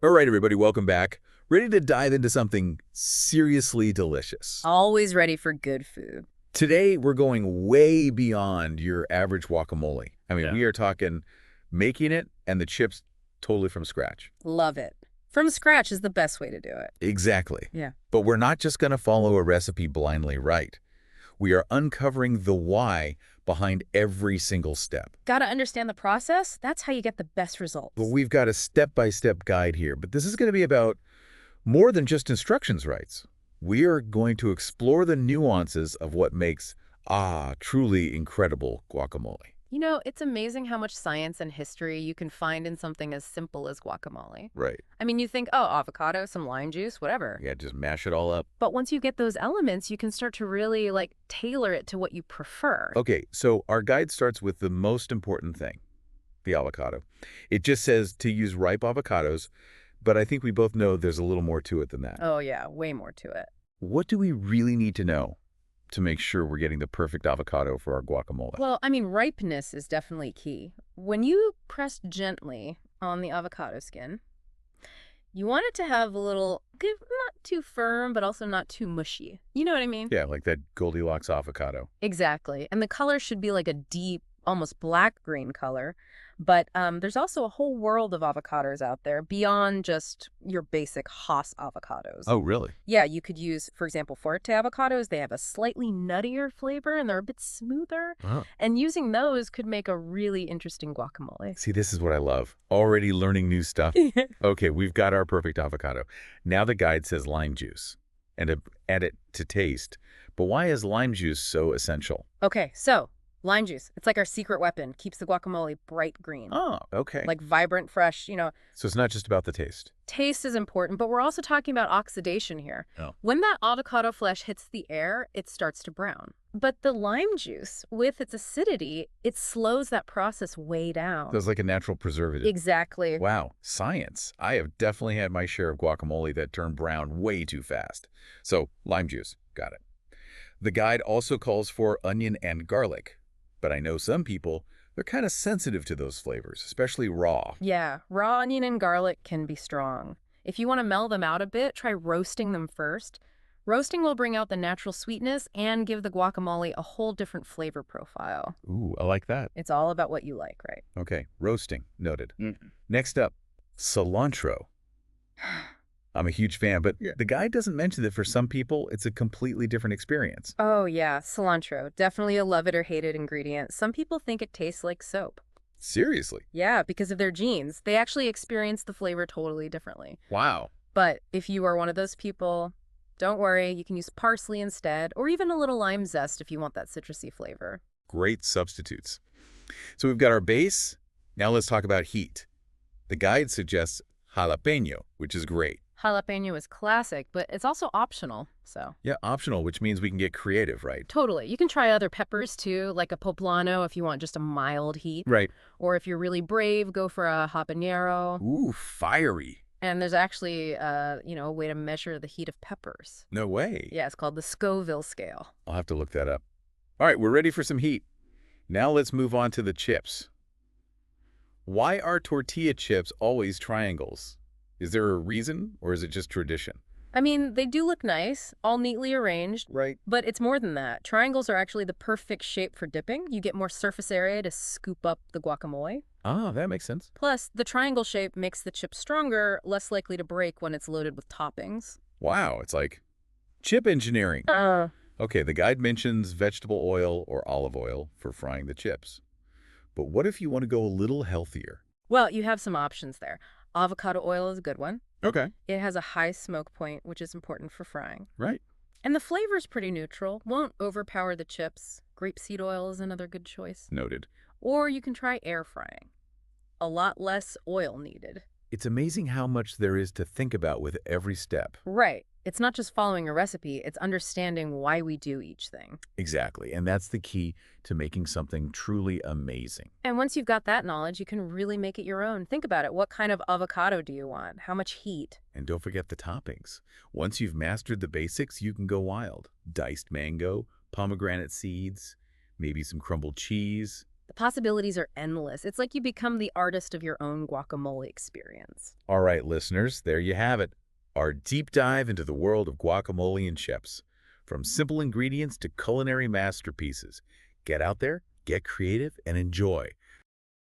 All right, everybody, welcome back. Ready to dive into something seriously delicious. Always ready for good food. Today, we're going way beyond your average guacamole. Yeah. We are talking making it and the chips totally from scratch. Love it. From scratch is the best way to do it. Exactly. Yeah. But we're not just going to follow a recipe blindly, right? We are uncovering the why behind every single step. Gotta understand the process. That's how you get the best results. But we've got a step-by-step guide here, but this is going to be about more than just instructions, right? We are going to explore the nuances of what makes, truly incredible guacamole. You know, it's amazing how much science and history you can find in something as simple as guacamole. Right. I mean, you think, oh, avocado, some lime juice, whatever. Yeah, just mash it all up. But once you get those elements, you can start to really, tailor it to what you prefer. Okay, so our guide starts with the most important thing, the avocado. It just says to use ripe avocados, but I think we both know there's a little more to it than that. Oh, yeah, way more to it. What do we really need to know to make sure we're getting the perfect avocado for our guacamole? Well, I mean, ripeness is definitely key. When you press gently on the avocado skin, you want it to have a little, not too firm, but also not too mushy. You know what I mean? Yeah, like that Goldilocks avocado. Exactly. And the color should be like a deep, almost black-green color. But there's also a whole world of avocados out there beyond just your basic Hass avocados. Oh, really? Yeah, you could use, for example, Forte avocados. They have a slightly nuttier flavor and they're a bit smoother. Oh. And using those could make a really interesting guacamole. See, this is what I love. Already learning new stuff. Okay, we've got our perfect avocado. Now the guide says lime juice and to add it to taste. But why is lime juice so essential? Okay, so lime juice. It's like our secret weapon. Keeps the guacamole bright green. Oh, okay. Like vibrant, fresh, So it's not just about the taste. Taste is important, but we're also talking about oxidation here. Oh. When that avocado flesh hits the air, it starts to brown. But the lime juice, with its acidity, it slows that process way down. So it's like a natural preservative. Exactly. Wow, science. I have definitely had my share of guacamole that turned brown way too fast. So, lime juice. Got it. The guide also calls for onion and garlic. But I know some people, they're kind of sensitive to those flavors, especially raw. Yeah, raw onion and garlic can be strong. If you want to meld them out a bit, try roasting them first. Roasting will bring out the natural sweetness and give the guacamole a whole different flavor profile. Ooh, I like that. It's all about what you like, right? Okay, roasting. Noted. Mm-hmm. Next up, cilantro. I'm a huge fan, but Yeah. the guide doesn't mention that for some people, it's a completely different experience. Oh, yeah, cilantro. Definitely a love it or hate it ingredient. Some people think it tastes like soap. Seriously? Yeah, because of their genes. They actually experience the flavor totally differently. Wow. But if you are one of those people, don't worry. You can use parsley instead, or even a little lime zest if you want that citrusy flavor. Great substitutes. So we've got our base. Now let's talk about heat. The guide suggests jalapeno, which is great. Jalapeno is classic, but it's also optional, so. Yeah, optional, which means we can get creative, right? Totally. You can try other peppers too, like a poblano if you want just a mild heat. Right. Or if you're really brave, go for a habanero. Ooh, fiery. And there's actually, a way to measure the heat of peppers. No way. Yeah, it's called the Scoville scale. I'll have to look that up. All right, we're ready for some heat. Now let's move on to the chips. Why are tortilla chips always triangles? Is there a reason, or is it just tradition? I mean, they do look nice, all neatly arranged, Right. but it's more than that. Triangles are actually the perfect shape for dipping. You get more surface area to scoop up the guacamole. Ah, that makes sense. Plus, the triangle shape makes the chip stronger, less likely to break when it's loaded with toppings. Wow, it's like chip engineering. Okay, the guide mentions vegetable oil or olive oil for frying the chips. But what if you want to go a little healthier? Well, you have some options there. Avocado oil is a good one. Okay. It has a high smoke point, which is important for frying. Right. And the flavor's pretty neutral, won't overpower the chips. Grapeseed oil is another good choice. Noted. Or you can try air frying. A lot less oil needed. It's amazing how much there is to think about with every step. Right. It's not just following a recipe, it's understanding why we do each thing. Exactly, and that's the key to making something truly amazing. And once you've got that knowledge, you can really make it your own. Think about it. What kind of avocado do you want? How much heat? And don't forget the toppings. Once you've mastered the basics, you can go wild. Diced mango, pomegranate seeds, maybe some crumbled cheese. The possibilities are endless. It's like you become the artist of your own guacamole experience. All right, listeners, there you have it. Our deep dive into the world of guacamole and chips. From simple ingredients to culinary masterpieces. Get out there, get creative, and enjoy.